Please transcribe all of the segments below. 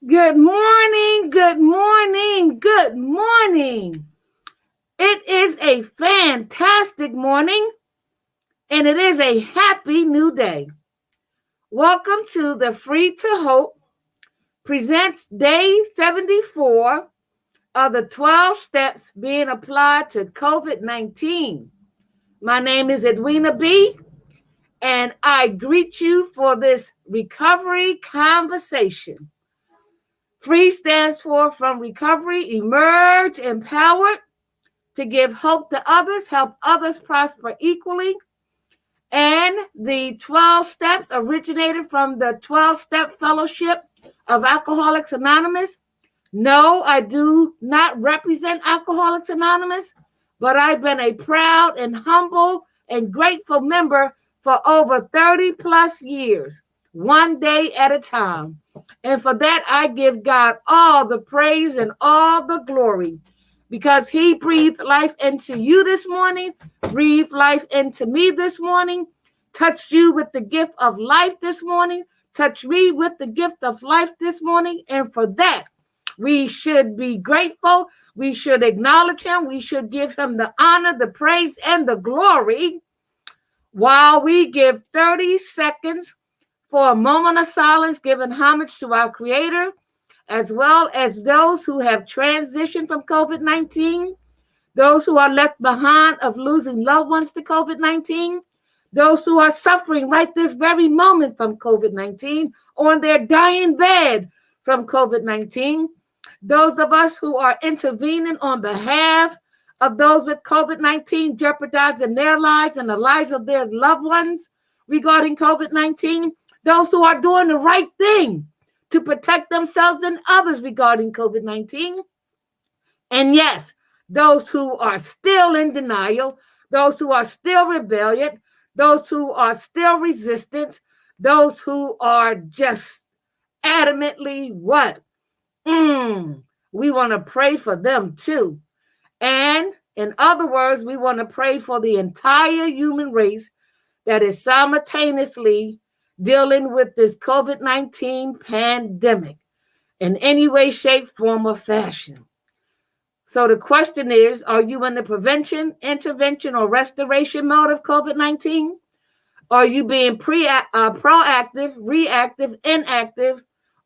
Good morning, good morning, good morning. It is a fantastic morning and it is a happy new day. Welcome to the Free to Hope presents day 74 of the 12 steps being applied to COVID-19. My name is Edwina B, and I greet you for this recovery conversation. Free stands for From Recovery, Emerge, Empowered, to give hope to others, help others prosper equally. And the 12 steps originated from the 12-step fellowship of Alcoholics Anonymous. No, I do not represent Alcoholics Anonymous, but I've been a proud and humble and grateful member for over 30 plus years, one day at a time. And for that, I give God all the praise and all the glory, because he breathed life into you this morning, breathed life into me this morning, touched you with the gift of life this morning, touched me with the gift of life this morning. And for that, we should be grateful. We should acknowledge him. We should give him the honor, the praise, and the glory, while we give 30 seconds for a moment of silence, giving homage to our Creator, as well as those who have transitioned from COVID-19, those who are left behind of losing loved ones to COVID-19, those who are suffering right this very moment from COVID-19, on their dying bed from COVID-19, those of us who are intervening on behalf of those with COVID-19, jeopardizing their lives and the lives of their loved ones regarding COVID-19, those who are doing the right thing to protect themselves and others regarding COVID-19. And yes, those who are still in denial, those who are still rebellious, those who are still resistant, those who are just adamantly what? We want to pray for them too. And in other words, we want to pray for the entire human race that is simultaneously dealing with this COVID-19 pandemic in any way, shape, form, or fashion. So the question is, are you in the prevention, intervention, or restoration mode of COVID-19? Are you being proactive, reactive, inactive,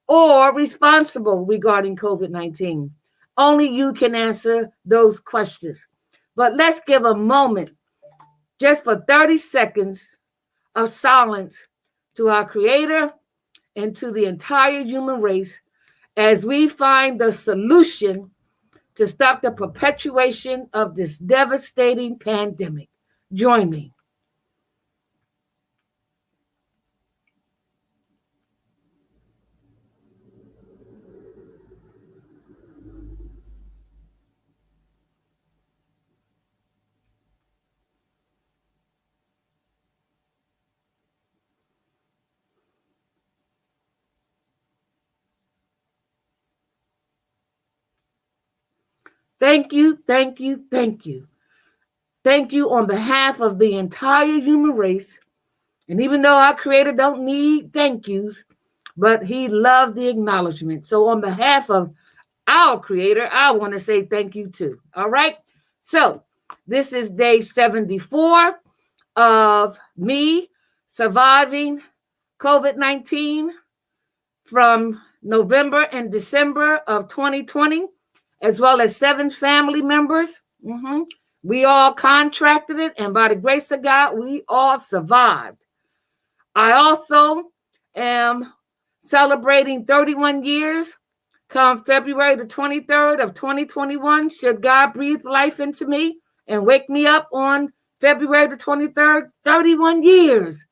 or responsible regarding COVID-19? Only you can answer those questions. But let's give a moment, just for 30 seconds of silence, to our Creator and to the entire human race, as we find the solution to stop the perpetuation of this devastating pandemic. Join me. Thank you, thank you, thank you. Thank you on behalf of the entire human race. And even though our Creator don't need thank yous, but he loved the acknowledgement. So on behalf of our Creator, I want to say thank you too. All right? So this is day 74 of me surviving COVID-19 from November and December of 2020, as well as 7 family members. We all contracted it, and by the grace of God, we all survived. I also am celebrating 31 years come February the 23rd of 2021, should God breathe life into me and wake me up on February the 23rd, 31 years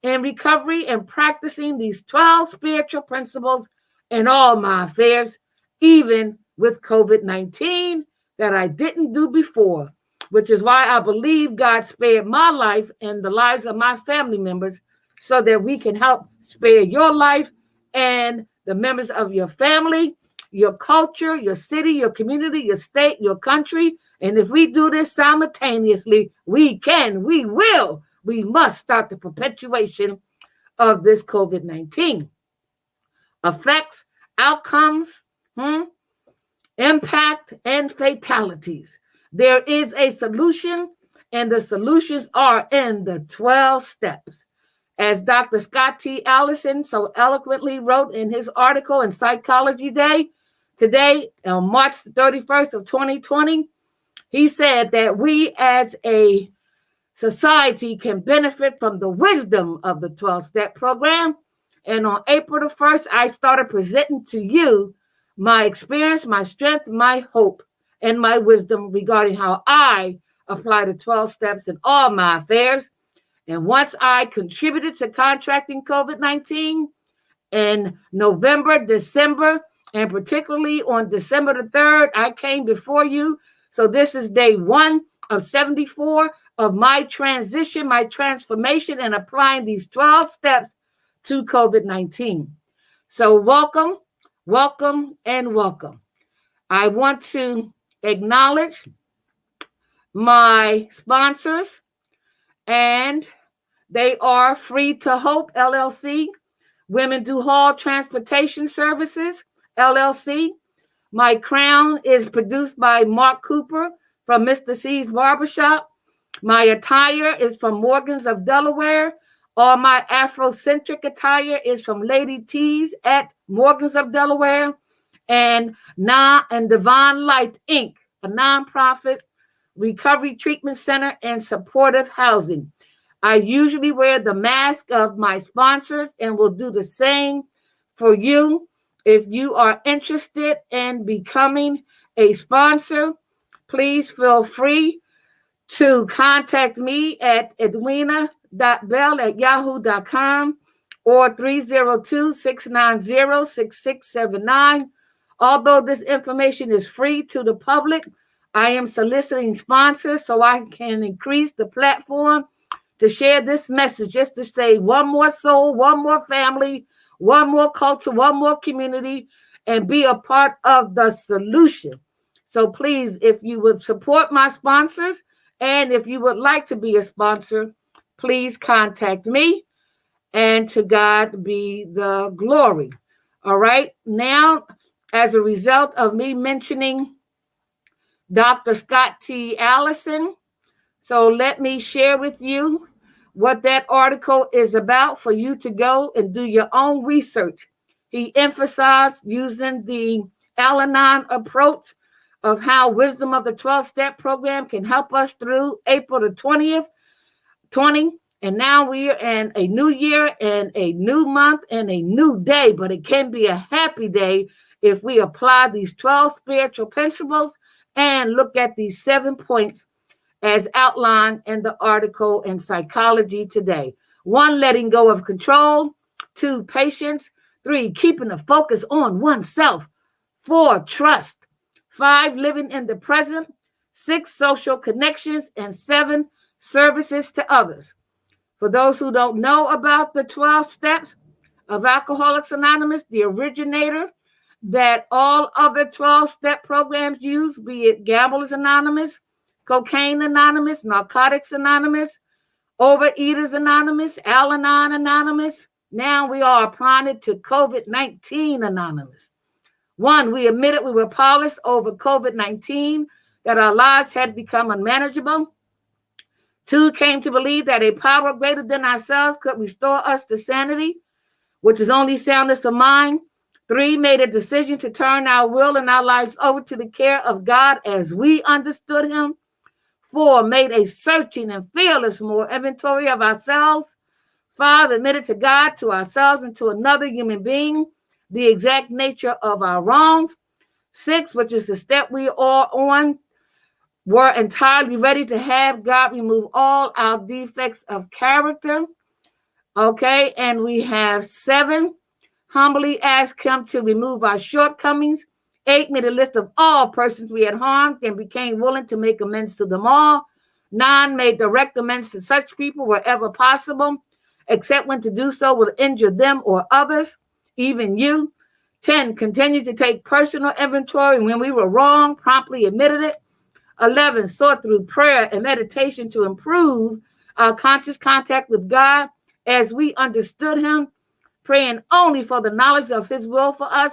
in recovery and practicing these 12 spiritual principles in all my affairs, even with COVID-19 that I didn't do before, which is why I believe God spared my life and the lives of my family members so that we can help spare your life and the members of your family, your culture, your city, your community, your state, your country. And if we do this simultaneously, we can, we will, we must stop the perpetuation of this COVID-19. Effects outcomes, impact, and fatalities. There is a solution, and the solutions are in the 12 steps. As Dr. Scott T. Allison so eloquently wrote in his article in Psychology Day today, on March 31st of 2020, he said that we as a society can benefit from the wisdom of the 12-step program. And on April the 1st, I started presenting to you my experience, my strength, my hope, and my wisdom regarding how I apply the 12 steps in all my affairs. And once I contributed to contracting COVID-19 in November, December, and particularly on December the 3rd, I came before you. So this is day 1 of 74 of my transition, my transformation, and applying these 12 steps to COVID-19. So welcome, welcome, and welcome. I want to acknowledge my sponsors, and they are Free to Hope, LLC, Women Do Haul Transportation Services, LLC. My crown is produced by Mark Cooper from Mr. C's Barbershop. My attire is from Morgan's of Delaware. All my Afrocentric attire is from Lady T's at Morgan's of Delaware. And Divine Light, Inc., a nonprofit recovery treatment center and supportive housing. I usually wear the mask of my sponsors and will do the same for you. If you are interested in becoming a sponsor, please feel free to contact me at edwina.bell@yahoo.com or 302-690-6679. Although this information is free to the public, I am soliciting sponsors so I can increase the platform to share this message, just to say one more soul, one more family, one more culture, one more community, and be a part of the solution. So please, if you would support my sponsors, and if you would like to be a sponsor, please contact me, and to God be the glory. All right. Now, as a result of me mentioning Dr. Scott T. Allison, so let me share with you what that article is about for you to go and do your own research. He emphasized using the Al-Anon approach of how wisdom of the 12-step program can help us through April the 20th, 20. And now we are in a new year and a new month and a new day, but it can be a happy day if we apply these 12 spiritual principles and look at these 7 points as outlined in the article in Psychology Today. 1, letting go of control. 2, patience. 3, keeping the focus on oneself. 4, trust. 5, living in the present. 6, social connections. And 7, services to others. For those who don't know about the 12 steps of Alcoholics Anonymous, the originator that all other 12-step programs use, be it Gamblers Anonymous, Cocaine Anonymous, Narcotics Anonymous, Overeaters Anonymous, Al-Anon Anonymous. Now we are applying it to COVID-19 Anonymous. 1, we admitted we were powerless over COVID-19, that our lives had become unmanageable. 2, came to believe that a power greater than ourselves could restore us to sanity, which is only soundness of mind. 3, made a decision to turn our will and our lives over to the care of God as we understood him. 4, made a searching and fearless more inventory of ourselves. 5, admitted to God, to ourselves, and to another human being the exact nature of our wrongs. 6, which is the step we are on, were entirely ready to have God remove all our defects of character. Okay, and we have 7, humbly asked him to remove our shortcomings. 8, made a list of all persons we had harmed and became willing to make amends to them all. 9, made direct amends to such people wherever possible, except when to do so will injure them or others, even you. 10, continued to take personal inventory when we were wrong, promptly admitted it. 11, sought through prayer and meditation to improve our conscious contact with God as we understood him, praying only for the knowledge of his will for us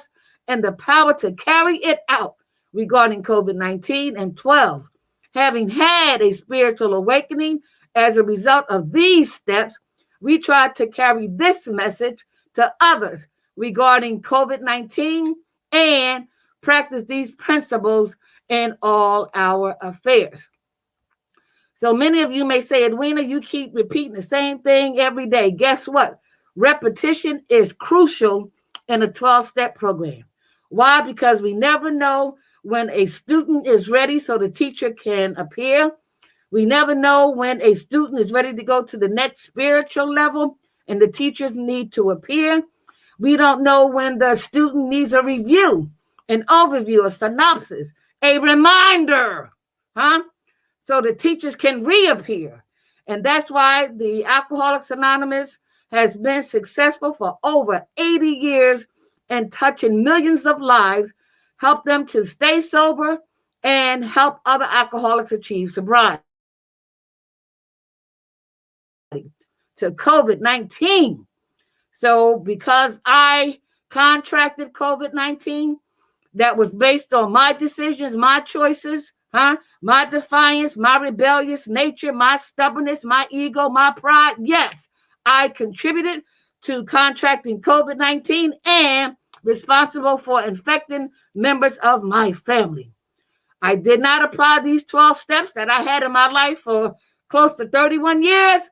and the power to carry it out regarding COVID-19. And 12, having had a spiritual awakening as a result of these steps, we try to carry this message to others regarding COVID-19 and practice these principles in all our affairs. So many of you may say, Edwina, you keep repeating the same thing every day. Guess what? Repetition is crucial in a 12-step program. Why? Because we never know when a student is ready so the teacher can appear. We never know when a student is ready to go to the next spiritual level and the teachers need to appear. We don't know when the student needs a review, an overview, a synopsis, a reminder, so the teachers can reappear. And that's why the Alcoholics Anonymous has been successful for over 80 years and touching millions of lives, help them to stay sober and help other alcoholics achieve sobriety. To COVID-19. So because I contracted COVID-19, that was based on my decisions, my choices, my defiance, my rebellious nature, my stubbornness, my ego, my pride. Yes, I contributed to contracting COVID-19 and responsible for infecting members of my family. I did not apply these 12 steps that I had in my life for close to 31 years,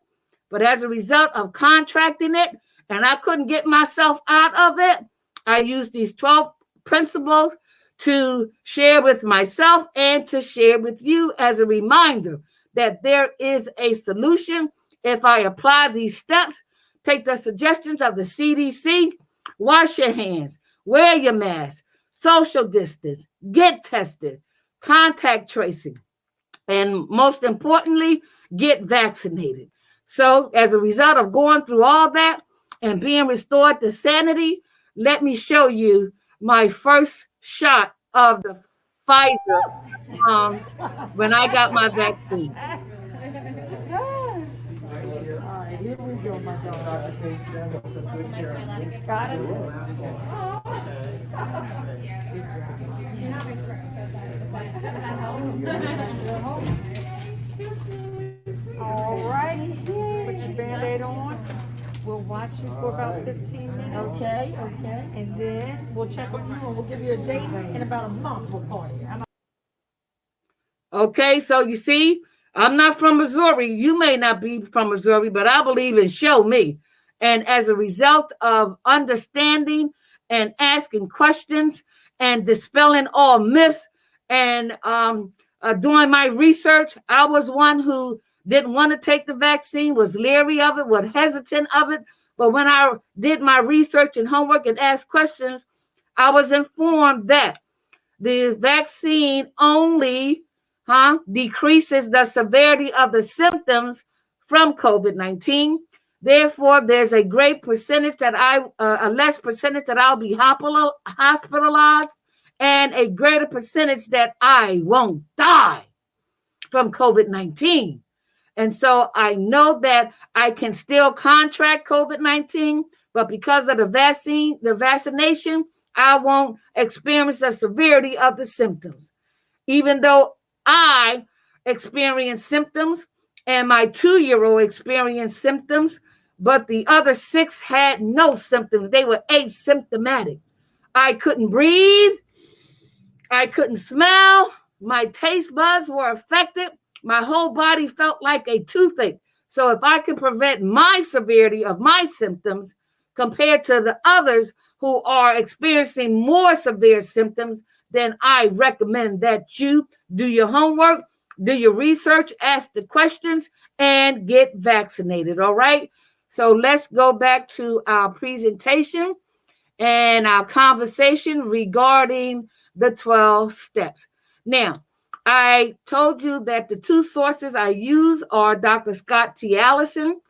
but as a result of contracting it, and I couldn't get myself out of it, I used these 12 principles to share with myself and to share with you as a reminder that there is a solution if I apply these steps. Take the suggestions of the CDC, wash your hands, wear your mask, social distance, get tested, contact tracing, and most importantly, get vaccinated. So as a result of going through all that and being restored to sanity, let me show you my first shot of the Pfizer when I got my vaccine. All right, here we go, my daughter. Got it? All righty, put your Band-Aid on. We'll watch you for about 15 minutes. Okay. And then we'll check on you and we'll give you a date in about a month. We'll call you. Okay, so you see, I'm not from Missouri. You may not be from Missouri, but I believe in show me. And as a result of understanding and asking questions and dispelling all myths and doing my research, I was one who didn't want to take the vaccine, was leery of it, was hesitant of it. But when I did my research and homework and asked questions, I was informed that the vaccine only decreases the severity of the symptoms from COVID-19. Therefore, there's a great percentage that a less percentage that I'll be hospitalized and a greater percentage that I won't die from COVID-19. And so I know that I can still contract COVID-19, but because of the vaccination, I won't experience the severity of the symptoms. Even though I experienced symptoms and my 2-year-old experienced symptoms, but the other 6 had no symptoms. They were asymptomatic. I couldn't breathe. I couldn't smell. My taste buds were affected. My whole body felt like a toothache. So if I can prevent my severity of my symptoms compared to the others who are experiencing more severe symptoms, then I recommend that you do your homework, do your research, ask the questions, and get vaccinated, all right? So let's go back to our presentation and our conversation regarding the 12 steps. Now, I told you that the 2 sources I use are Dr. Scott T. Allison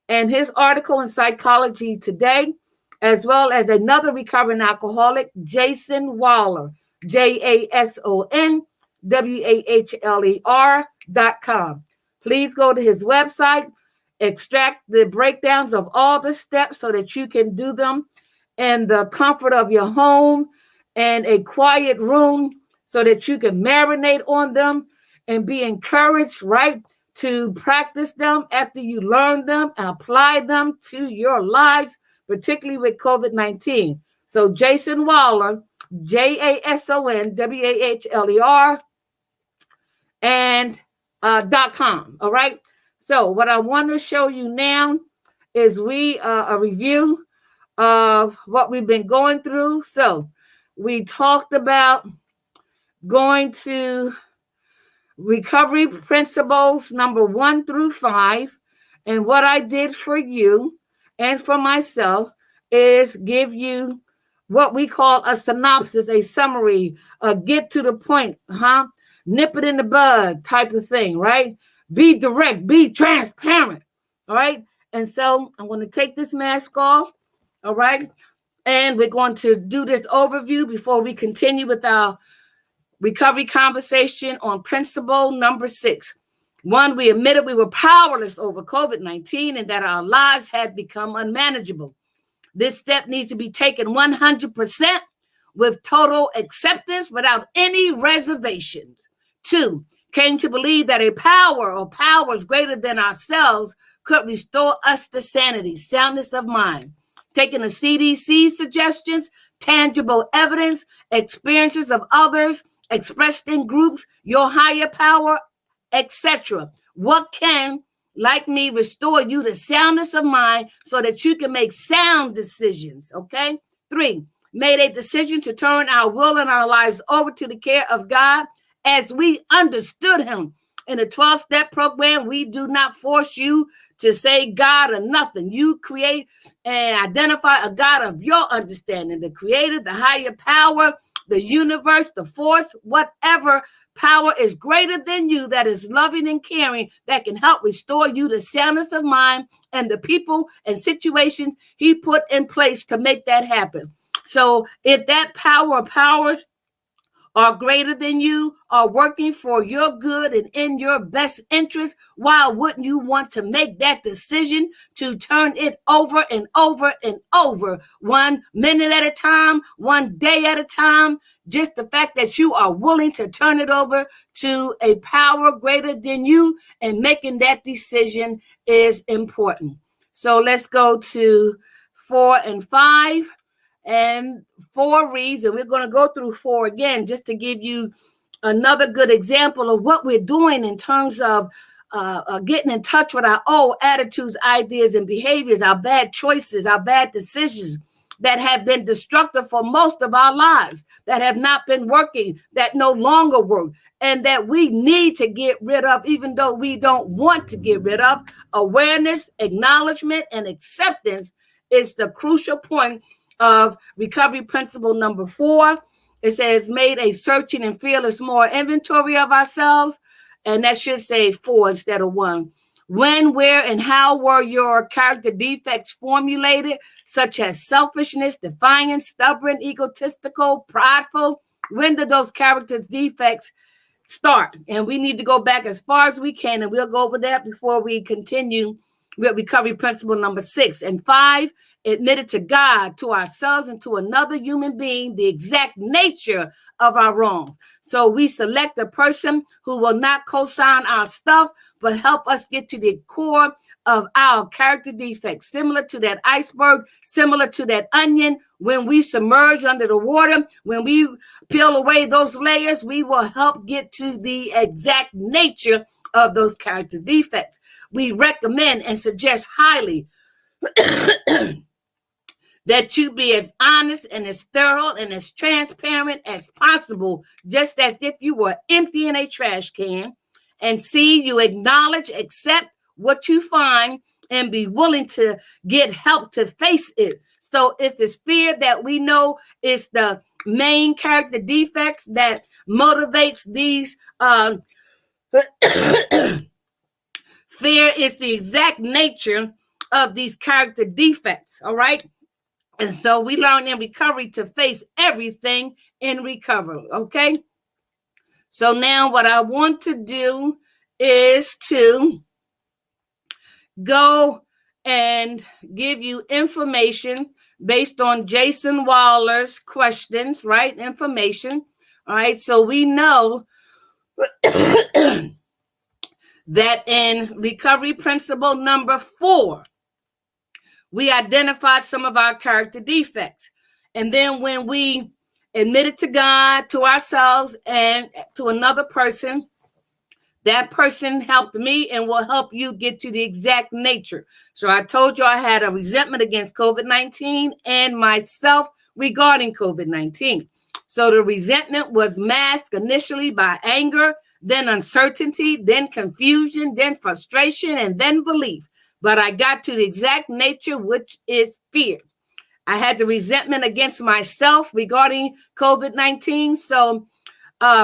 and his article in Psychology Today, as well as another recovering alcoholic, Jason Wahler, JASONWAHLER.com. Please go to his website, extract the breakdowns of all the steps so that you can do them in the comfort of your home and a quiet room so that you can marinate on them and be encouraged, right, to practice them after you learn them and apply them to your lives, particularly with COVID-19. So Jason Waller, JASONWAHLER, and .com. All right. So what I want to show you now is a review of what we've been going through. So we talked about going to recovery principles number 1 through 5. And what I did for you and for myself is give you what we call a synopsis, a summary, a get to the point, nip it in the bud type of thing, right? Be direct, be transparent, all right? And so I'm going to take this mask off, all right? And we're going to do this overview before we continue with our recovery conversation on principle number 6. 1, we admitted we were powerless over COVID-19 and that our lives had become unmanageable. This step needs to be taken 100% with total acceptance without any reservations. 2, came to believe that a power or powers greater than ourselves could restore us to sanity, soundness of mind. Taking the CDC suggestions, tangible evidence, experiences of others, expressed in groups, your higher power, etc. What can, like me, restore you to soundness of mind so that you can make sound decisions, okay? 3, made a decision to turn our will and our lives over to the care of God as we understood him. In the 12-step program, we do not force you to say God or nothing. You create and identify a God of your understanding, the creator, the higher power, the universe, the force, whatever power is greater than you, that is loving and caring, that can help restore you to soundness of mind and the people and situations he put in place to make that happen. So if that power or powers are greater than you, are working for your good and in your best interest, why wouldn't you want to make that decision to turn it over and over and over, 1 minute at a time, 1 day at a time? Just the fact that you are willing to turn it over to a power greater than you and making that decision is important. So let's go to 4 and 5. And 4 reads, and we're going to go through 4 again just to give you another good example of what we're doing in terms of getting in touch with our old attitudes, ideas, and behaviors, our bad choices, our bad decisions that have been destructive for most of our lives, that have not been working, that no longer work, and that we need to get rid of, even though we don't want to get rid of. Awareness, acknowledgement, and acceptance is the crucial point of recovery principle number 4. It says, made a searching and fearless more inventory of ourselves. And that should say 4 instead of 1. When, where, and how were your character defects formulated, such as selfishness, defiant, stubborn, egotistical, prideful? When did those character defects start? And we need to go back as far as we can, and we'll go over that before we continue with recovery principle number 6. And 5, admitted to God, to ourselves, and to another human being the exact nature of our wrongs. So we select a person who will not co-sign our stuff, but help us get to the core of our character defects, similar to that iceberg, similar to that onion. When we submerge under the water, when we peel away those layers, we will help get to the exact nature of those character defects. We recommend and suggest highly that you be as honest and as thorough and as transparent as possible, just as if you were emptying a trash can. And see, you acknowledge, accept what you find, and be willing to get help to face it. So if it's fear that we know is the main character defects that motivates these, fear is the exact nature of these character defects, all right? And so we learn in recovery to face everything in recovery, okay? So now what I want to do is to go and give you information based on Jason Waller's questions, right? Information. All right. So we know that in recovery principle number 4, we identified some of our character defects. And then when we admitted to God, to ourselves, and to another person, that person helped me and will help you get to the exact nature. So I told you I had a resentment against COVID-19 and myself regarding COVID-19. So the resentment was masked initially by anger, then uncertainty, then confusion, then frustration, and then belief. But I got to the exact nature, which is fear. I had the resentment against myself regarding COVID-19. So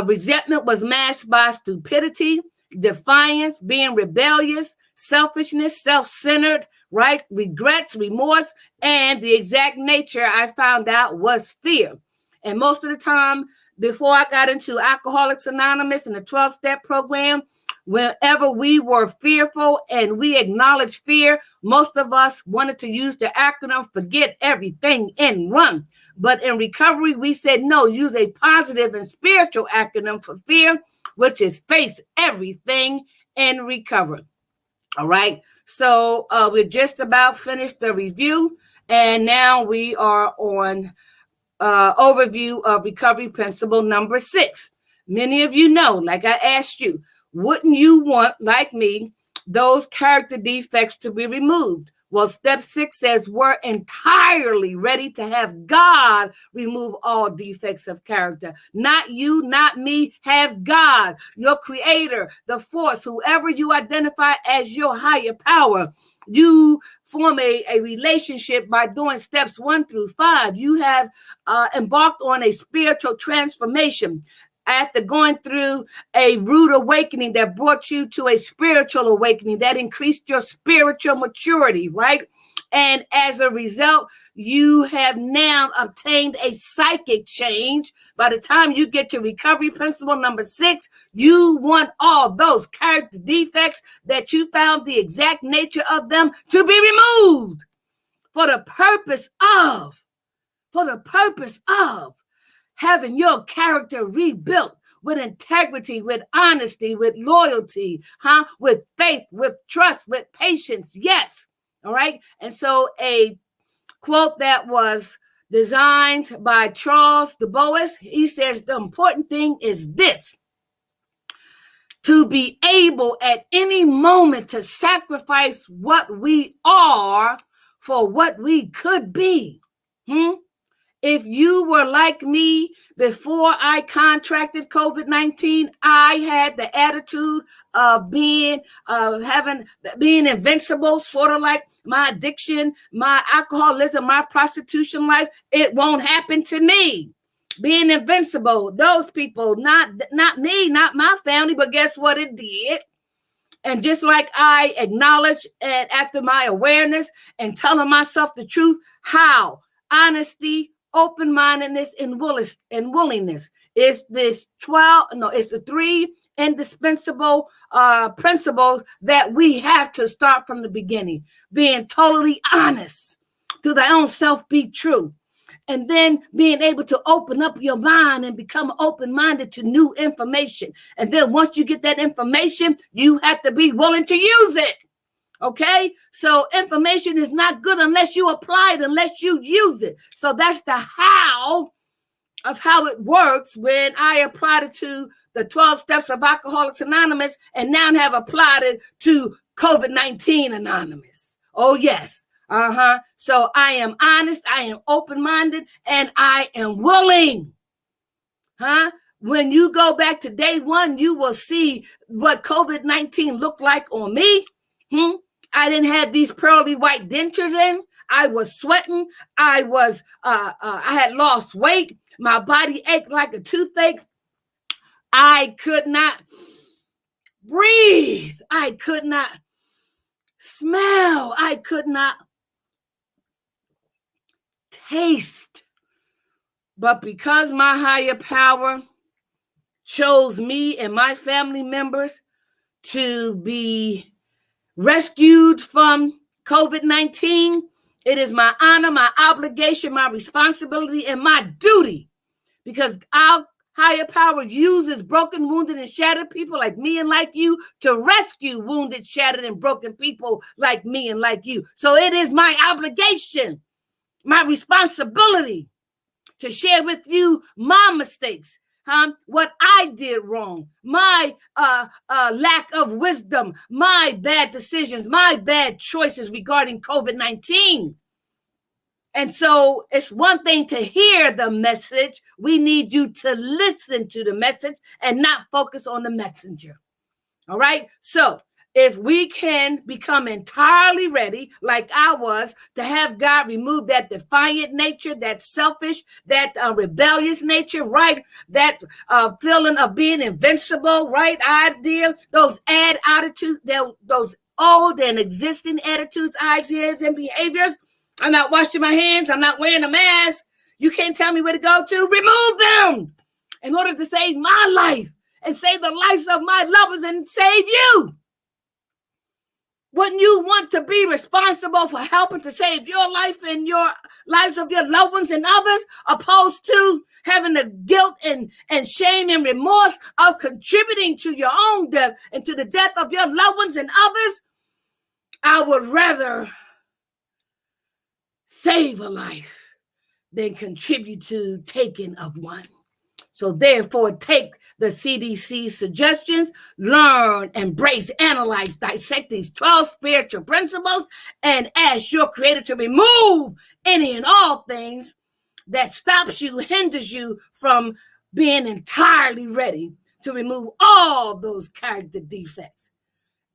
resentment was masked by stupidity, defiance, being rebellious, selfishness, self-centered, right? Regrets, remorse, and the exact nature I found out was fear. And most of the time, before I got into Alcoholics Anonymous and the 12-step program, whenever we were fearful and we acknowledged fear, most of us wanted to use the acronym forget everything and run. But in recovery, we said, no, use a positive and spiritual acronym for fear, which is face everything and recover. All right. So we're just about finished the review. And now we are on overview of recovery principle number 6. Many of you know, like I asked you, wouldn't you want, like me, those character defects to be removed? Well, step 6 says we're entirely ready to have God remove all defects of character. Not you, not me. Have God, your creator, the force, whoever you identify as your higher power. You form a relationship by doing steps 1 through 5. You have embarked on a spiritual transformation after going through a rude awakening that brought you to a spiritual awakening that increased your spiritual maturity, right? And as a result, you have now obtained a psychic change. By the time you get to recovery principle number 6, you want all those character defects that you found the exact nature of them to be removed for the purpose of having your character rebuilt with integrity, with honesty, with loyalty, with faith, with trust, with patience. Yes. All right. And so a quote that was designed by Charles Du Bois, he says, the important thing is this: to be able at any moment to sacrifice what we are for what we could be. If you were like me before I contracted COVID-19, I had the attitude of being invincible, sort of like my addiction, my alcoholism, my prostitution life. It won't happen to me. Being invincible, those people, not me, not my family, but guess what it did? And just like I acknowledged and after my awareness and telling myself the truth, how? Honesty, open-mindedness, and willingness. It's it's the 3 indispensable principles that we have to start from the beginning. Being totally honest, to thy own self be true. And then being able to open up your mind and become open-minded to new information. And then once you get that information, you have to be willing to use it. Okay, so information is not good unless you apply it, unless you use it. So that's the how of how it works when I applied it to the 12 steps of Alcoholics Anonymous and now have applied it to COVID-19 Anonymous. Oh, yes. So I am honest, I am open-minded, and I am willing. When you go back to day 1, you will see what COVID-19 looked like on me. I didn't have these pearly white dentures in. I was sweating. I had lost weight. My body ached like a toothache. I could not breathe. I could not smell. I could not taste. But because my higher power chose me and my family members to be rescued from COVID-19, It is my honor, my obligation, my responsibility, and my duty, because our higher power uses broken, wounded, and shattered people like me and like you to rescue wounded, shattered, and broken people like me and like you. So it is my obligation, my responsibility to share with you my mistakes, what I did wrong, my lack of wisdom, my bad decisions, my bad choices regarding COVID-19. And so it's one thing to hear the message. We need you to listen to the message and not focus on the messenger. All right? So if we can become entirely ready, like I was, to have God remove that defiant nature, that selfish, that rebellious nature, right? That feeling of being invincible, right? Idea, those attitudes, those old and existing attitudes, ideas, and behaviors. I'm not washing my hands. I'm not wearing a mask. You can't tell me where to go to. Remove them in order to save my life and save the lives of my lovers and save you. Wouldn't you want to be responsible for helping to save your life and your lives of your loved ones and others, opposed to having the guilt and shame and remorse of contributing to your own death and to the death of your loved ones and others? I would rather save a life than contribute to taking of one. So therefore, take the CDC suggestions, learn, embrace, analyze, dissect these 12 spiritual principles, and ask your Creator to remove any and all things that stops you, hinders you from being entirely ready to remove all those character defects,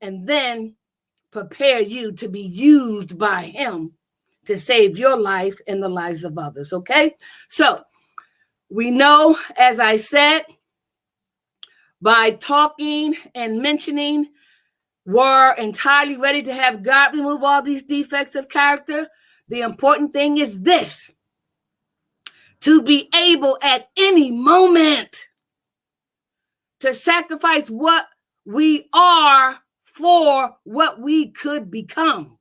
and then prepare you to be used by Him to save your life and the lives of others, okay? So we know, as I said, by talking and mentioning, we're entirely ready to have God remove all these defects of character. The important thing is this: to be able at any moment to sacrifice what we are for what we could become.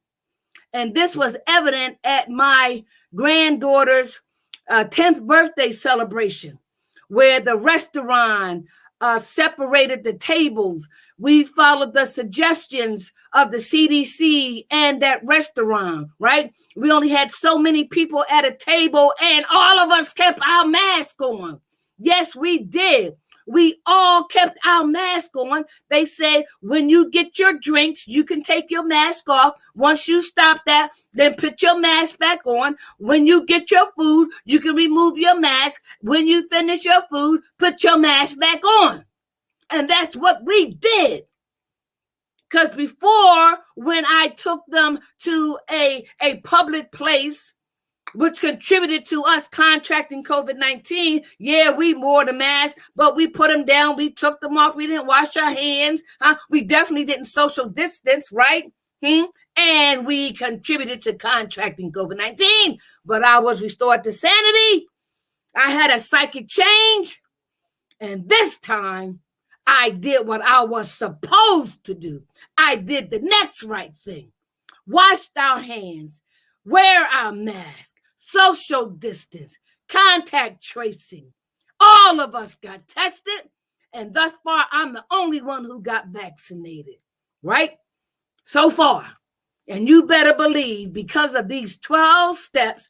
And this was evident at my granddaughter's 10th birthday celebration, where the restaurant separated the tables. We followed the suggestions of the CDC and that restaurant, right? We only had so many people at a table, and all of us kept our mask on. Yes, we did. We all kept our mask on. They said, when you get your drinks, you can take your mask off. Once you stop that, then put your mask back on. When you get your food, you can remove your mask. When you finish your food, put your mask back on. And that's what we did. Because before, when I took them to a public place, which contributed to us contracting COVID-19. Yeah, we wore the mask, but we put them down. We took them off. We didn't wash our hands. We definitely didn't social distance, right? And we contributed to contracting COVID-19. But I was restored to sanity. I had a psychic change. And this time, I did what I was supposed to do. I did the next right thing. Washed our hands. Wear our mask. Social distance, contact tracing. All of us got tested, and thus far, I'm the only one who got vaccinated, right? So far. And you better believe, because of these 12 steps,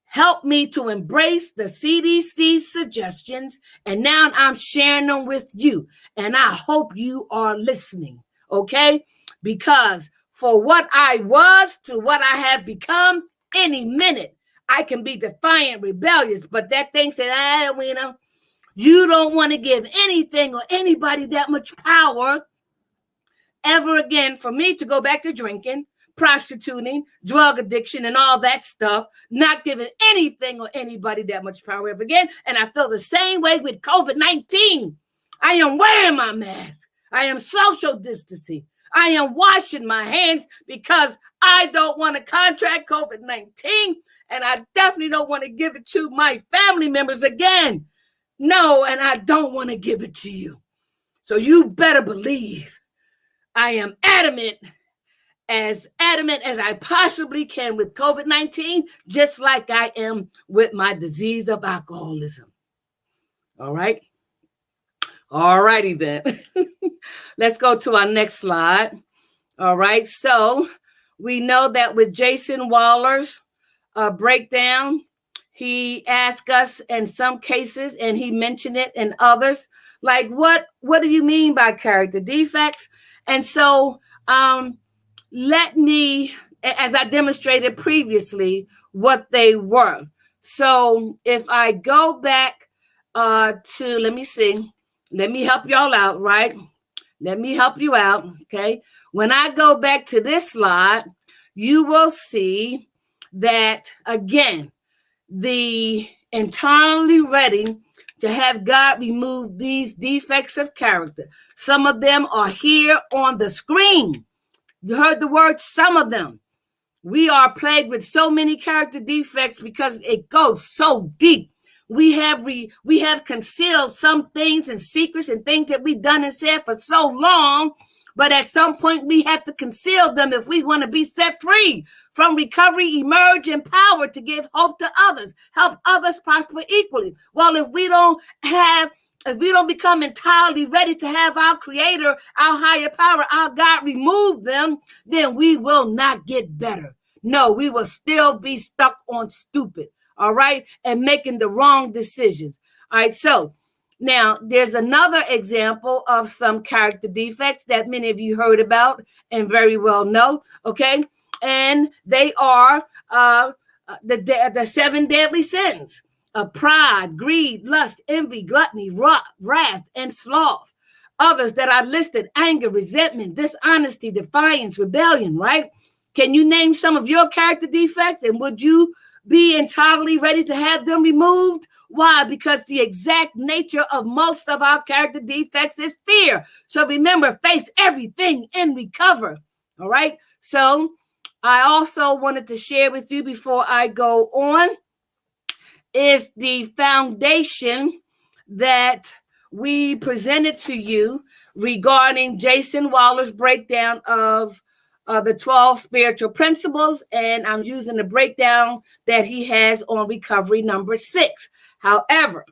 help me to embrace the CDC suggestions, and now I'm sharing them with you, and I hope you are listening, okay? Because for what I was to what I have become, any minute, I can be defiant, rebellious, but that thing said, Edwina, you don't want to give anything or anybody that much power ever again for me to go back to drinking, prostituting, drug addiction, and all that stuff, not giving anything or anybody that much power ever again. And I feel the same way with COVID-19. I am wearing my mask. I am social distancing. I am washing my hands because I don't want to contract COVID-19. And I definitely don't want to give it to my family members again. No, and I don't want to give it to you. So you better believe I am adamant as adamant as I possibly can with COVID-19, just like I am with my disease of alcoholism. All right. All righty then. Let's go to our next slide. All right. So we know that with Jason Waller's breakdown, he asked us in some cases, and he mentioned it in others, like, what do you mean by character defects? And so let me, as I demonstrated previously, what they were. So if I go back to, let me see, let me help y'all out, right? Let me help you out, okay? When I go back to this slide, you will see that, again, the entirely ready to have God remove these defects of character. Some of them are here on the screen. You heard the word, some of them. We are plagued with so many character defects because it goes so deep. We have concealed some things and secrets and things that we've done and said for so long, but at some point we have to conceal them if we want to be set free from recovery, emerge empowered to give hope to others, help others prosper equally. Well, if we don't become entirely ready to have our Creator, our higher power, our God remove them, then we will not get better. No, we will still be stuck on stupid, all right, and making the wrong decisions. All right, so now there's another example of some character defects that many of you heard about and very well know, okay, and they are the 7 deadly sins. Pride, greed, lust, envy, gluttony, wrath, and sloth. Others that are listed: anger, resentment, dishonesty, defiance, rebellion, right? Can you name some of your character defects, and would you be entirely ready to have them removed? Why? Because the exact nature of most of our character defects is fear. So remember, face everything and recover. All right? So I also wanted to share with you before I go on is the foundation that we presented to you regarding Jason Waller's breakdown of the 12 spiritual principles, and I'm using the breakdown that he has on recovery number 6. However,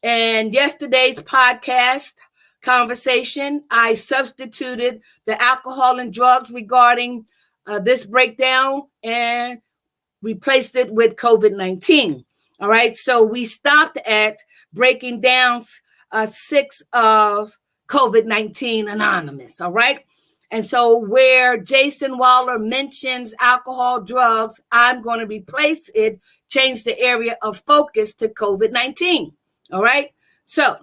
in yesterday's podcast conversation, I substituted the alcohol and drugs regarding this breakdown and replaced it with COVID-19. All right, so we stopped at breaking down 6 of COVID-19 Anonymous, all right? And so where Jason Waller mentions alcohol, drugs, I'm going to replace it, change the area of focus to COVID-19, all right? So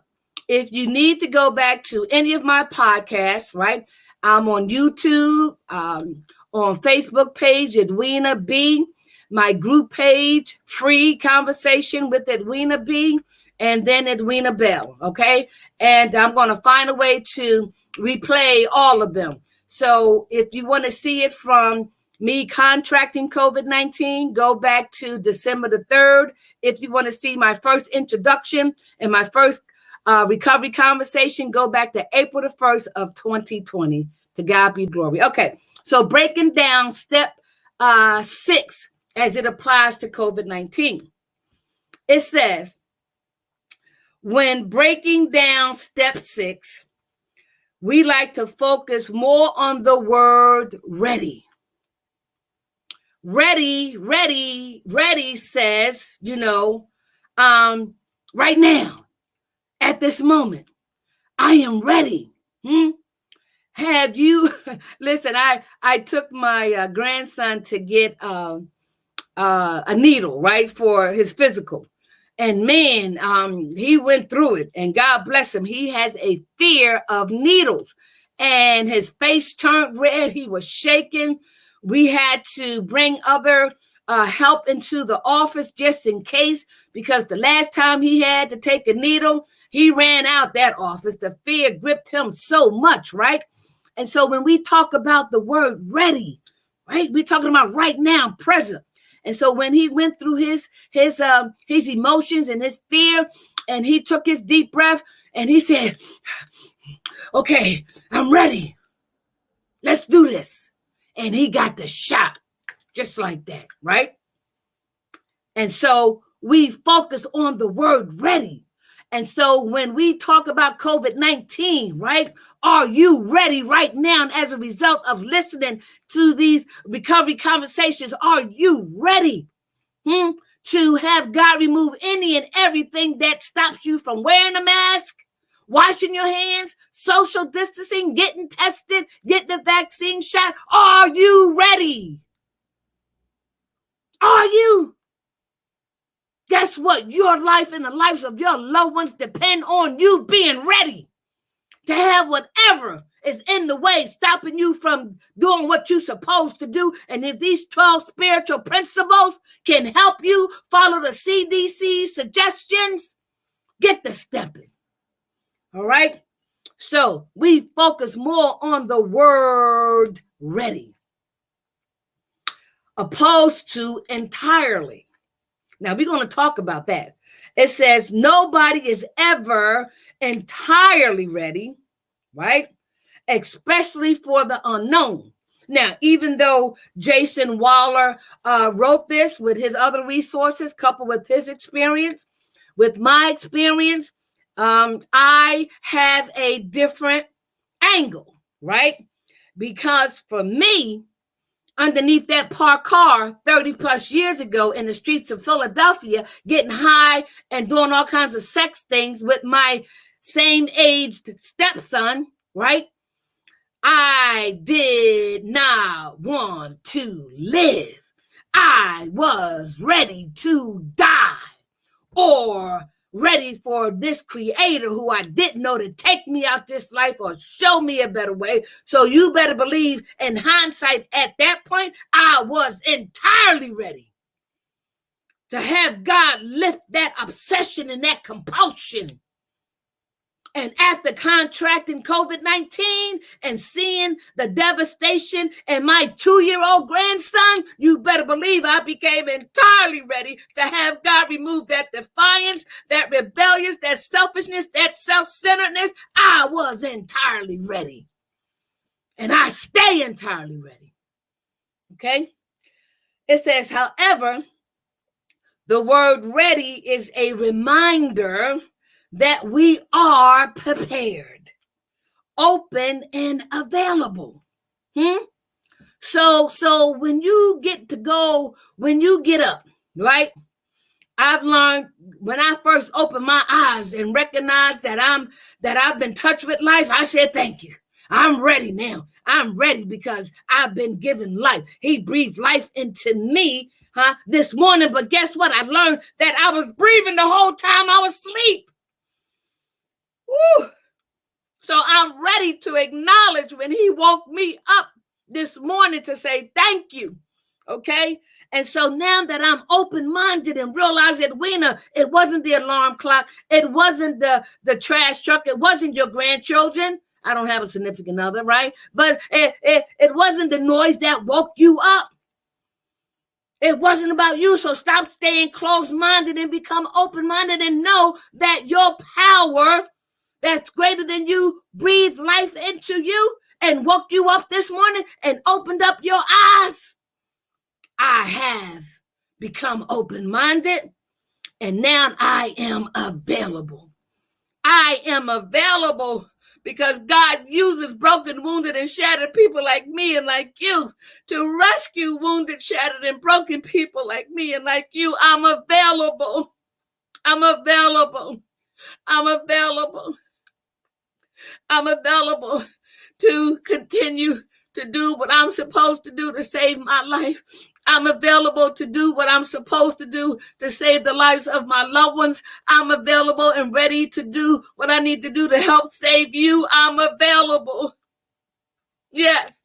if you need to go back to any of my podcasts, right, I'm on YouTube, on Facebook page, Edwina B, my group page, Free Conversation with Edwina B, and then Edwina Bell, okay? And I'm going to find a way to replay all of them. So if you want to see it from me contracting COVID-19, go back to December the 3rd. If you want to see my first introduction and my first recovery conversation, go back to April the 1st of 2020. To God be glory. Okay, so breaking down step 6 as it applies to COVID-19. It says, when breaking down step 6, we like to focus more on the word ready. Ready says, right now, at this moment, I am ready. Have you, listen, I took my grandson to get a needle, right, for his physical. And man, he went through it, and God bless him. He has a fear of needles, and his face turned red. He was shaking. We had to bring other help into the office just in case, because the last time he had to take a needle, he ran out that office. The fear gripped him so much, right? And so when we talk about the word ready, right, we're talking about right now, present. And so when he went through his emotions and his fear, and he took his deep breath and he said, okay, I'm ready. Let's do this. and he got the shot just like that, right? And so we focus on the word ready. And so when we talk about COVID-19, right, are you ready right now? And as a result of listening to these recovery conversations, are you ready to have God remove any and everything that stops you from wearing a mask, washing your hands, social distancing, getting tested, getting the vaccine shot? Are you ready? Are you? Guess what? Your life and the lives of your loved ones depend on you being ready to have whatever is in the way stopping you from doing what you're supposed to do. And if these 12 spiritual principles can help you follow the CDC suggestions, get to stepping. All right? So we focus more on the word ready, opposed to entirely. Now, we're going to talk about that. It says nobody is ever entirely ready, right? Especially for the unknown. Now, even though Jason Waller wrote this with his other resources, coupled with his experience, with my experience, I have a different angle, right? Because for me, underneath that parked car 30 plus years ago in the streets of Philadelphia, getting high and doing all kinds of sex things with my same aged stepson, right? I did not want to live. I was ready to die, or ready for this creator who I didn't know to take me out this life or show me a better way. So you better believe, in hindsight, at that point, I was entirely ready to have God lift that obsession and that compulsion. And after contracting COVID-19 and seeing the devastation in my 2-year-old grandson, you better believe I became entirely ready to have God remove that defiance, that rebellious, that selfishness, that self-centeredness. I was entirely ready. And I stay entirely ready. Okay? It says, however, the word ready is a reminder that we are prepared, open, and available. So when you get up, right? I've learned when I first opened my eyes and recognized that I've been touched with life, I said, thank you. I'm ready now. I'm ready because I've been given life. He breathed life into me this morning. But guess what? I learned that I was breathing the whole time I was asleep. Woo. So I'm ready to acknowledge when he woke me up this morning to say thank you. Okay? And so now that I'm open-minded and realize, Edwina, it wasn't the alarm clock. It wasn't the trash truck. It wasn't your grandchildren. I don't have a significant other, right? But it wasn't the noise that woke you up. It wasn't about you. So stop staying closed-minded and become open-minded and know that your power that's greater than you breathed life into you and woke you up this morning and opened up your eyes. I have become open-minded, and now I am available. I am available because God uses broken, wounded, and shattered people like me and like you to rescue wounded, shattered, and broken people like me and like you. I'm available. I'm available. I'm available. I'm available to continue to do what I'm supposed to do to save my life. I'm available to do what I'm supposed to do to save the lives of my loved ones. I'm available and ready to do what I need to do to help save you. I'm available. Yes,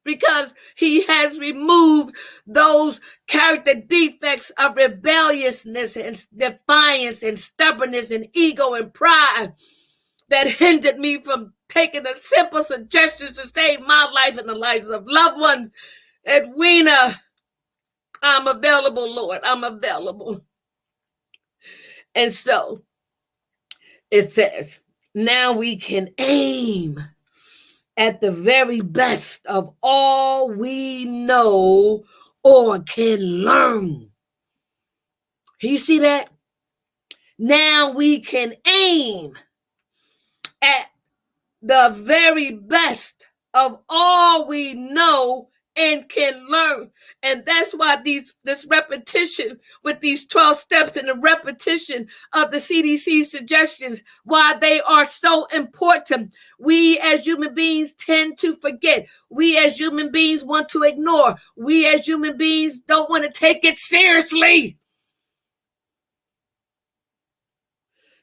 because he has removed those character defects of rebelliousness and defiance and stubbornness and ego and pride that hindered me from taking the simple suggestions to save my life and the lives of loved ones. Edwina, I'm available, Lord. I'm available. And so it says, now we can aim at the very best of all we know or can learn. You see that? Now we can aim at the very best of all we know and can learn. And that's why this repetition with these 12 steps and the repetition of the CDC suggestions, why they are so important. We as human beings tend to forget. We as human beings want to ignore. We as human beings don't want to take it seriously.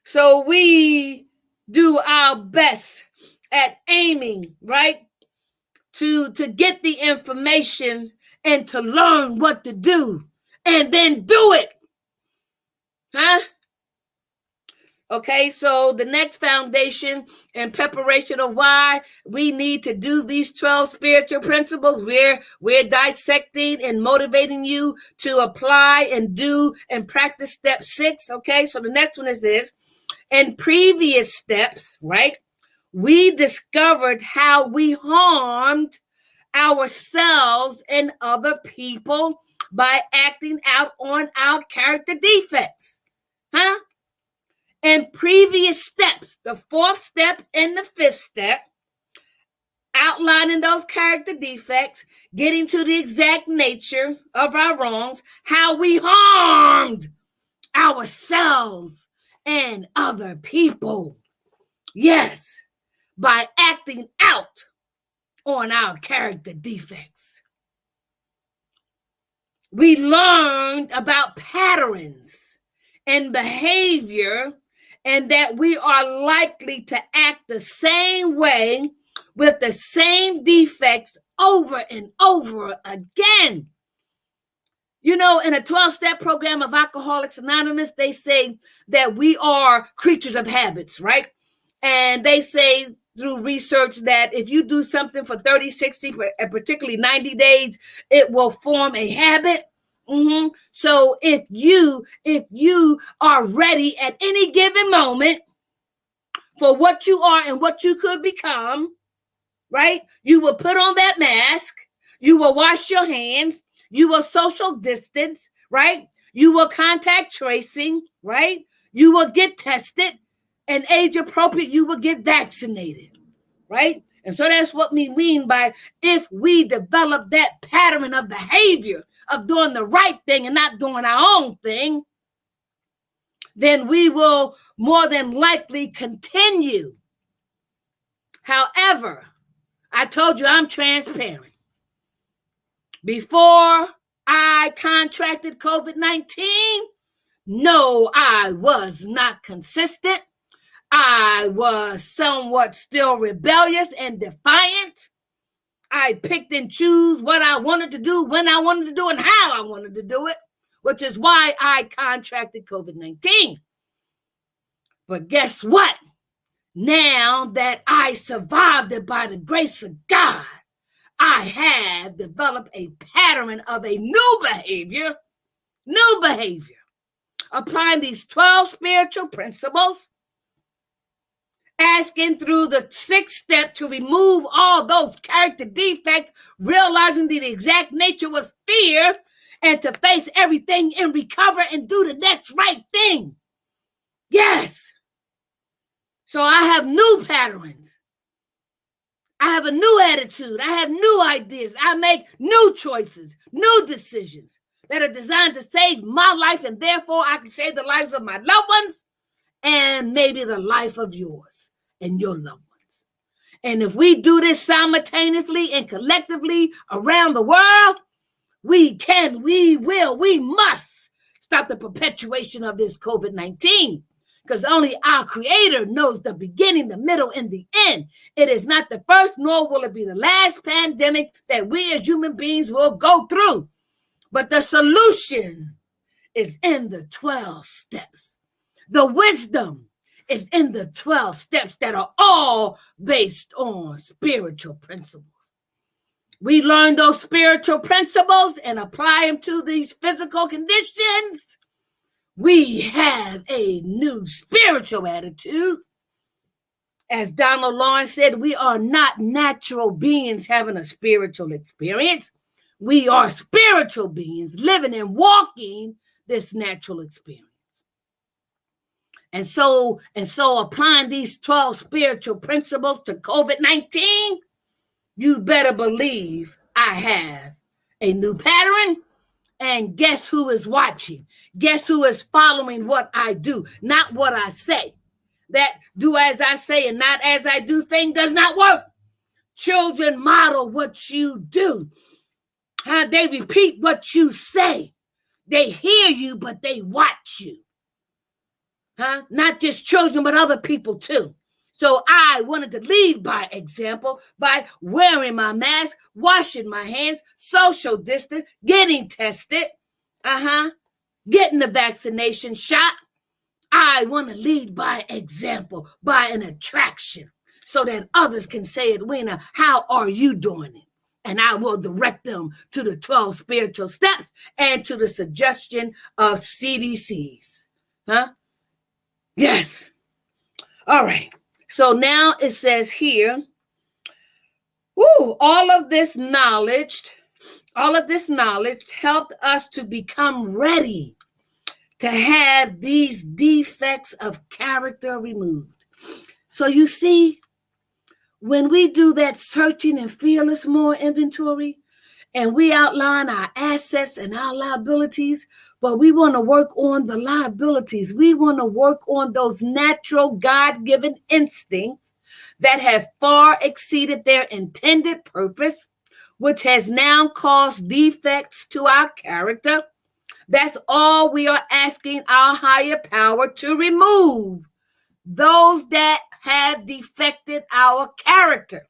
So we do our best at aiming, right? To get the information and to learn what to do and then do it. Huh? Okay, so the next foundation and preparation of why we need to do these 12 spiritual principles, we're dissecting and motivating you to apply and do and practice step 6. Okay, so the next one is this. In previous steps, right, we discovered how we harmed ourselves and other people by acting out on our character defects. Huh? In previous steps, the 4th step and the 5th step, outlining those character defects, getting to the exact nature of our wrongs, how we harmed ourselves and other people. Yes, by acting out on our character defects. We learned about patterns and behavior, and that we are likely to act the same way with the same defects over and over again. You know, in a 12-step program of Alcoholics Anonymous, they say that we are creatures of habits, right? And they say through research that if you do something for 30, 60, and particularly 90 days, it will form a habit. So if you are ready at any given moment for what you are and what you could become, right? You will put on that mask. You will wash your hands. You will social distance, right? You will contact tracing, right? You will get tested, and age appropriate, you will get vaccinated, right? And so that's what we mean by if we develop that pattern of behavior of doing the right thing and not doing our own thing, then we will more than likely continue. However, I told you I'm transparent. Before I contracted COVID-19, no, I was not consistent. I was somewhat still rebellious and defiant. I picked and chose what I wanted to do, when I wanted to do, and how I wanted to do it, which is why I contracted COVID-19. But guess what? Now that I survived it by the grace of God, I have developed a pattern of a new behavior, applying these 12 spiritual principles, asking through the 6th step to remove all those character defects, realizing that the exact nature was fear, and to face everything and recover and do the next right thing. Yes. So I have new patterns. I have a new attitude. I have new ideas. I make new choices, new decisions that are designed to save my life, and therefore I can save the lives of my loved ones and maybe the life of yours and your loved ones. And if we do this simultaneously and collectively around the world, we can, we will, we must stop the perpetuation of this COVID-19. Because only our Creator knows the beginning, the middle, and the end. It is not the first, nor will it be the last pandemic that we as human beings will go through. But the solution is in the 12 steps. The wisdom is in the 12 steps that are all based on spiritual principles. We learn those spiritual principles and apply them to these physical conditions. We have a new spiritual attitude, As Donald Lawrence said, we are not natural beings having a spiritual experience. We are spiritual beings living and walking this natural experience. And so applying these 12 spiritual principles to COVID-19, you better believe I have a new pattern. And guess who is watching? Guess who is following what I do, not what I say? That do as I say and not as I do thing does not work. Children model what you do. They repeat what you say. They hear you, but they watch you. Not just children, but other people too. So I wanted to lead by example by wearing my mask, washing my hands, social distance, getting tested, getting the vaccination shot. I want to lead by example, by an attraction, so that others can say, Edwina, how are you doing it? And I will direct them to the 12 spiritual steps and to the suggestion of CDCs. Yes. All right. So now it says here, all of this knowledge helped us to become ready to have these defects of character removed. So you see, when we do that searching and fearless more inventory, and we outline our assets and our liabilities, but we want to work on the liabilities. We want to work on those natural God-given instincts that have far exceeded their intended purpose, which has now caused defects to our character. That's all we are asking our higher power to remove, those that have defected our character,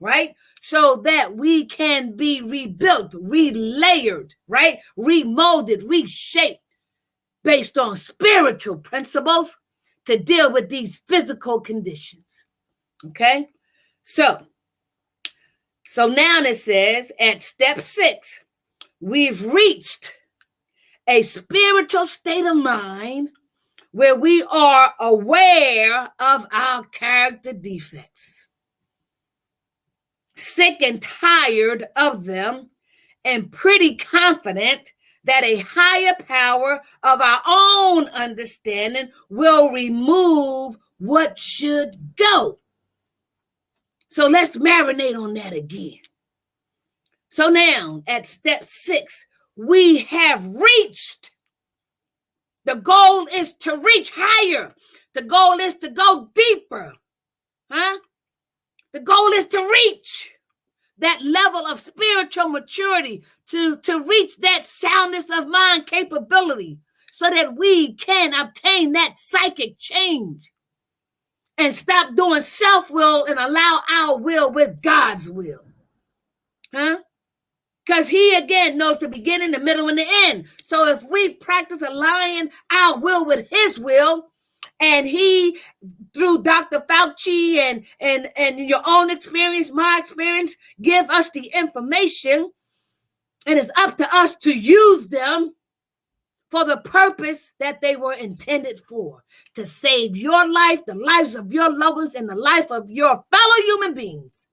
right? So that we can be rebuilt, relayered, right? Remolded, reshaped based on spiritual principles to deal with these physical conditions, okay? So now it says at step 6, we've reached a spiritual state of mind where we are aware of our character defects, sick and tired of them, and pretty confident that a higher power of our own understanding will remove what should go. So let's marinate on that again. So now at step 6, we have reached. The goal is to reach higher. The goal is to go deeper. The goal is to reach that level of spiritual maturity, to reach that soundness of mind capability so that we can obtain that psychic change and stop doing self-will and allow our will with God's will. Because he, again, knows the beginning, the middle, and the end. So if we practice aligning our will with his will, and he, through Dr. Fauci and your own experience, my experience, give us the information, and it's up to us to use them for the purpose that they were intended for, to save your life, the lives of your loved ones, and the life of your fellow human beings.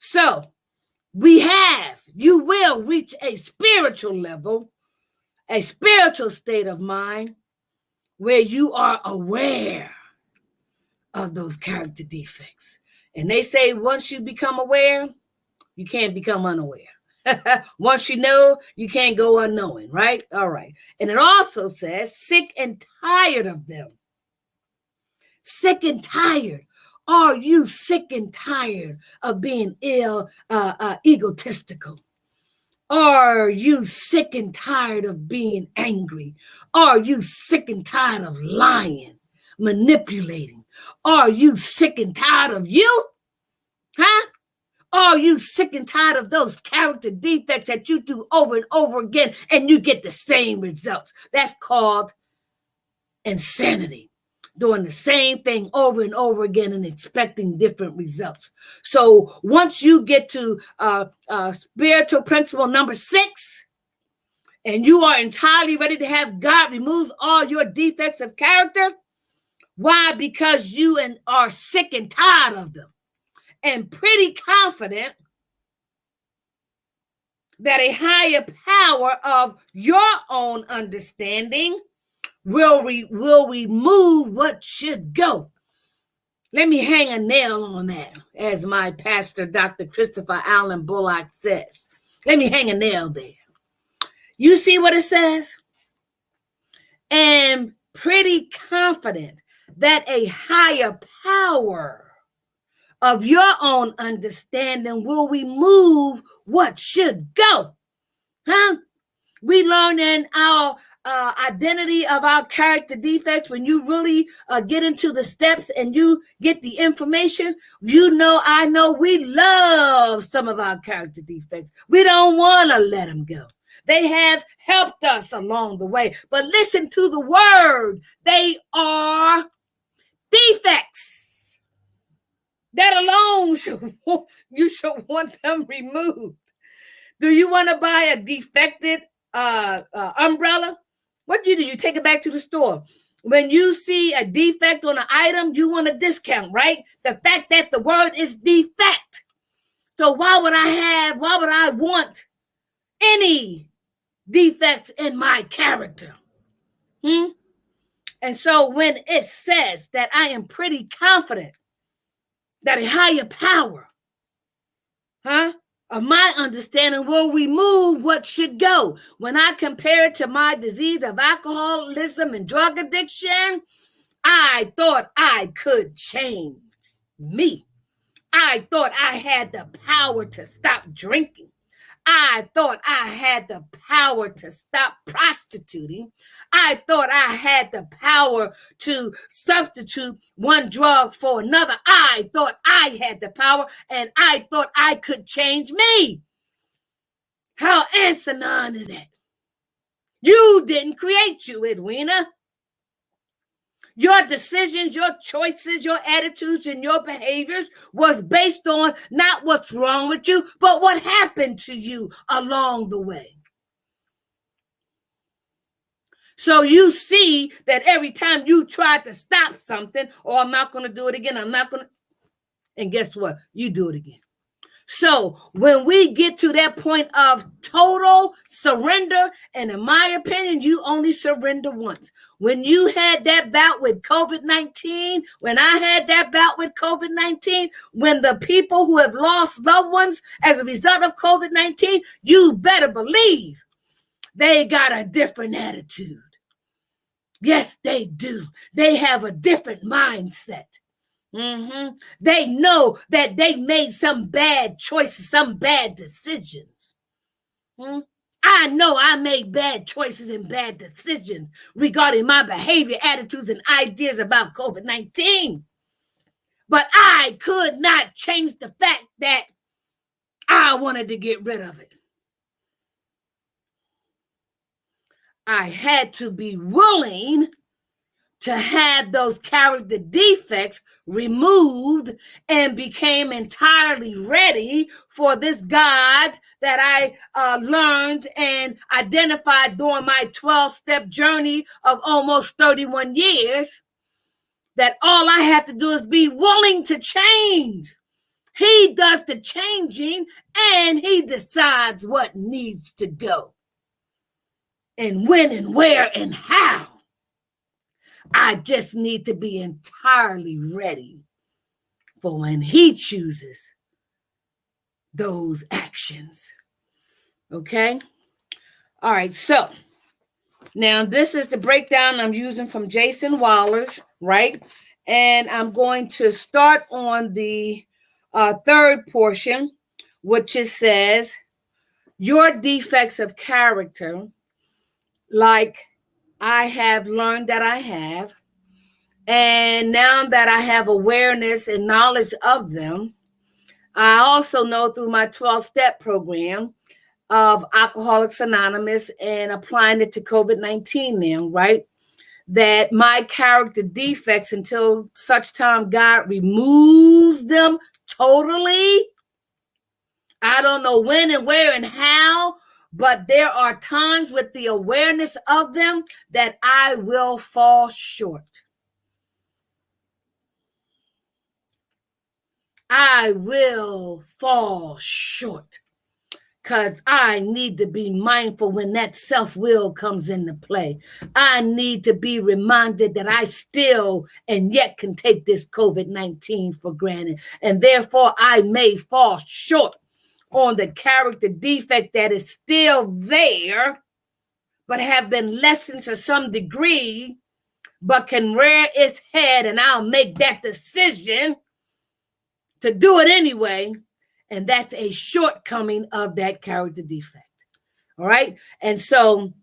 So you will reach a spiritual level, a spiritual state of mind where you are aware of those character defects. And they say once you become aware, you can't become unaware. Once you know, you can't go unknowing, right? All right. And it also says sick and tired of them. Sick and tired. Are you sick and tired of being egotistical? Are you sick and tired of being angry? Are you sick and tired of lying, manipulating? Are you sick and tired of you? Are you sick and tired of those character defects that you do over and over again and you get the same results? That's called insanity. Doing the same thing over and over again and expecting different results. So once you get to spiritual principle number 6, and you are entirely ready to have God remove all your defects of character, Why? Because you are sick and tired of them, and pretty confident that a higher power of your own understanding will remove what should go. Let me hang a nail on that, as my pastor, Dr. Christopher Allen Bullock, says. Let me hang a nail there. You see what it says? And pretty confident that a higher power of your own understanding will remove what should go. Huh? We learn in our identity of our character defects, when you really get into the steps and you get the information, I know we love some of our character defects. We don't want to let them go. They have helped us along the way. But listen to the word. They are defects. That alone, you should want them removed. Do you want to buy a defected umbrella? What do? You take it back to the store. When you see a defect on an item, you want a discount, right? The fact that the word is defect. So why would I want any defects in my character? And so when it says that I am pretty confident that a higher power, of my understanding will remove what should go. When I compare it to my disease of alcoholism and drug addiction, I thought I could change me. I thought I had the power to stop drinking. I thought I had the power to stop prostituting. I thought I had the power to substitute one drug for another. I thought I had the power, and I thought I could change me. How asinine is that? You didn't create you, Edwina. Your decisions, your choices, your attitudes, and your behaviors was based on not what's wrong with you, but what happened to you along the way. So you see that every time you try to stop something, I'm not going to do it again, and guess what? You do it again. So when we get to that point of total surrender, and in my opinion, you only surrender once. When you had that bout with COVID-19, when I had that bout with COVID-19, when the people who have lost loved ones as a result of COVID-19, you better believe they got a different attitude. Yes, they do. They have a different mindset. They know that they made some bad choices, some bad decisions. I know I made bad choices and bad decisions regarding my behavior, attitudes, and ideas about COVID-19. But I could not change the fact that I wanted to get rid of it. I had to be willing to have those character defects removed and became entirely ready for this God that I learned and identified during my 12-step journey of almost 31 years, that all I have to do is be willing to change. He does the changing, and he decides what needs to go and when and where and how. I just need to be entirely ready for when he chooses those actions. Okay? All right, so now this is the breakdown I'm using from Jason Waller's, right? And I'm going to start on the third portion, which it says, your defects of character, like I have learned that I have, and now that I have awareness and knowledge of them, I also know through my 12-step program of Alcoholics Anonymous and applying it to COVID-19 now, right, that my character defects, until such time God removes them totally, I don't know when and where and how, but there are times with the awareness of them that I will fall short. I will fall short because I need to be mindful when that self-will comes into play. I need to be reminded that I still and yet can take this COVID-19 for granted. And therefore, I may fall short on the character defect that is still there, but have been lessened to some degree, but can rear its head, and I'll make that decision to do it anyway. And that's a shortcoming of that character defect. All right. And so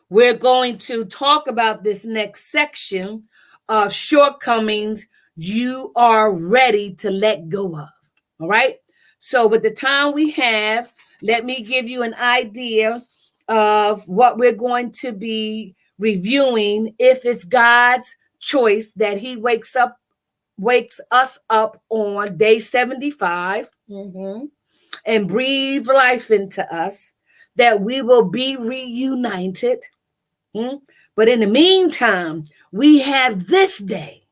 we're going to talk about this next section of shortcomings you are ready to let go of. All right. So with the time we have, let me give you an idea of what we're going to be reviewing if it's God's choice that he wakes us up on day 75 and breathe life into us, that we will be reunited. But in the meantime, we have this day,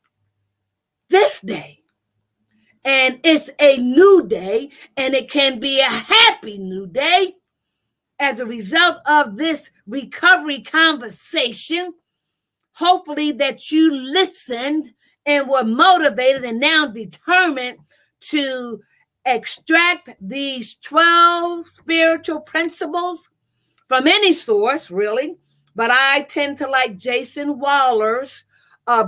and it's a new day, and it can be a happy new day as a result of this recovery conversation. Hopefully that you listened and were motivated and now determined to extract these 12 spiritual principles from any source, really. But I tend to like Jason Waller's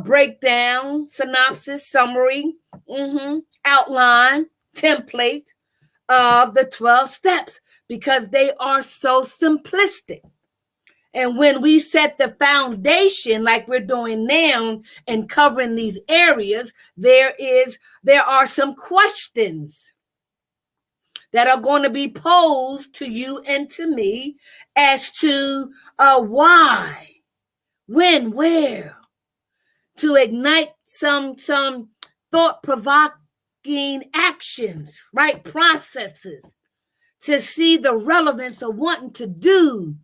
breakdown, synopsis, summary, outline, template of the 12 steps, because they are so simplistic. And when we set the foundation like we're doing now and covering these areas, there are some questions that are going to be posed to you and to me as to why, when, where, to ignite some thought-provoking actions, right? Processes, to see the relevance of wanting to do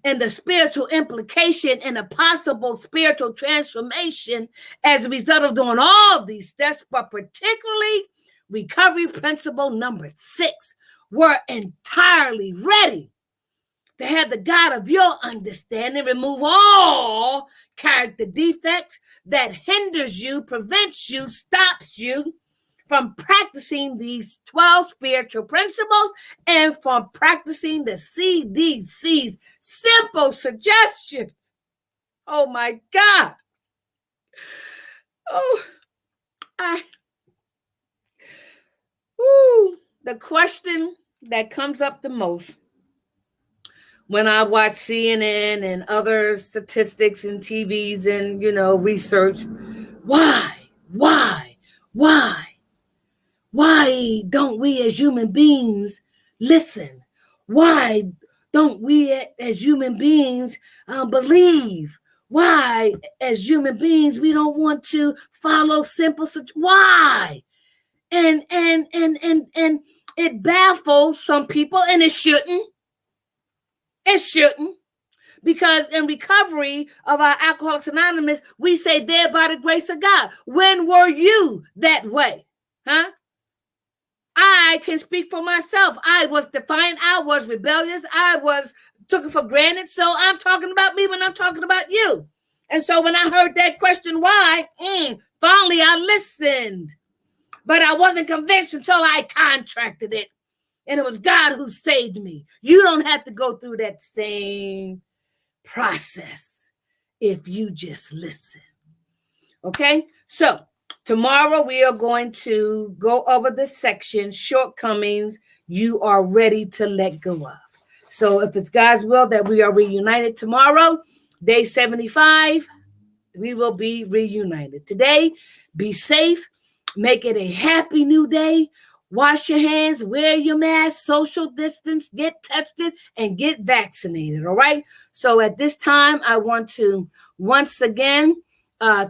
and the spiritual implication and a possible spiritual transformation as a result of doing all these steps, but particularly recovery principle number 6. We're entirely ready to have the God of your understanding remove all character defects that hinders you, prevents you, stops you from practicing these 12 spiritual principles and from practicing the CDC's simple suggestions. Oh my God. The question that comes up the most when I watch CNN and other statistics and TVs and, research, why don't we as human beings listen? Why don't we as human beings believe? Why, as human beings, we don't want to follow simple? Why? And it baffles some people, and it shouldn't. It shouldn't. Because in recovery of our Alcoholics Anonymous, we say, there by the grace of God. When were you that way? Huh? I can speak for myself. I was defiant. I was rebellious. I took it for granted. So I'm talking about me when I'm talking about you. And so when I heard that question, why, finally I listened. But I wasn't convinced until I contracted it. And it was God who saved me. You don't have to go through that same process if you just listen. Okay? So tomorrow we are going to go over the section, shortcomings you are ready to let go of. So if it's God's will that we are reunited tomorrow, day 75, we will be reunited. Today, be safe. Make it a happy new day. Wash your hands, wear your mask, social distance, get tested, and get vaccinated, all right? So at this time, I want to once again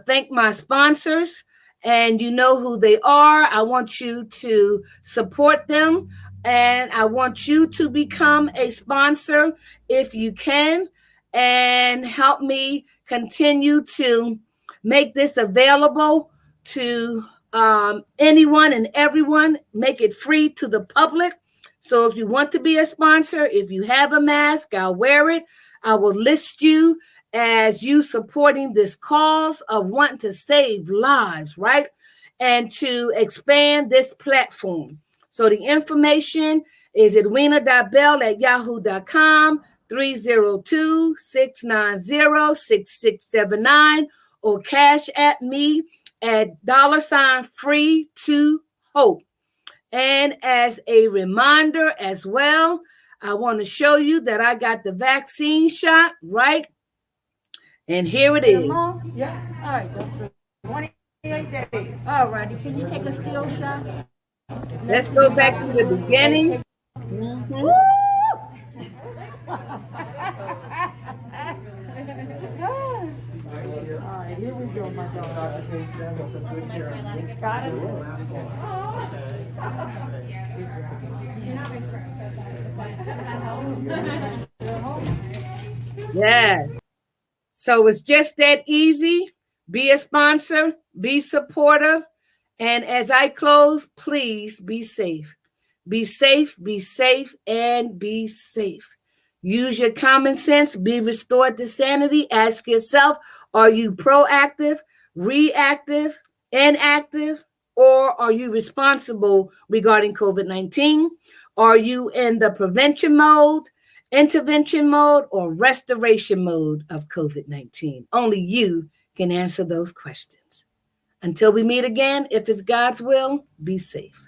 thank my sponsors, and you know who they are. I want you to support them, and I want you to become a sponsor if you can, and help me continue to make this available to anyone and everyone, make it free to the public. So if you want to be a sponsor, if you have a mask, I'll wear it. I will list you as you supporting this cause of wanting to save lives, right? And to expand this platform. So the information is edwina.bell@yahoo.com, 302-690-6679, or cash at me at $free to hope. And as a reminder as well, I want to show you that I got the vaccine shot, right? And here it is. Yeah. All right. That's 28 days. All righty. Can you take a still shot? Let's go back to the beginning. All right, here we go, my daughter. Got it? Yes. So it's just that easy. Be a sponsor, be supportive. And as I close, please be safe. Be safe, be safe, and be safe. Use your common sense, be restored to sanity. Ask yourself, are you proactive, reactive, inactive, or are you responsible regarding COVID-19? Are you in the prevention mode, intervention mode, or restoration mode of COVID-19? Only you can answer those questions. Until we meet again, if it's God's will, be safe.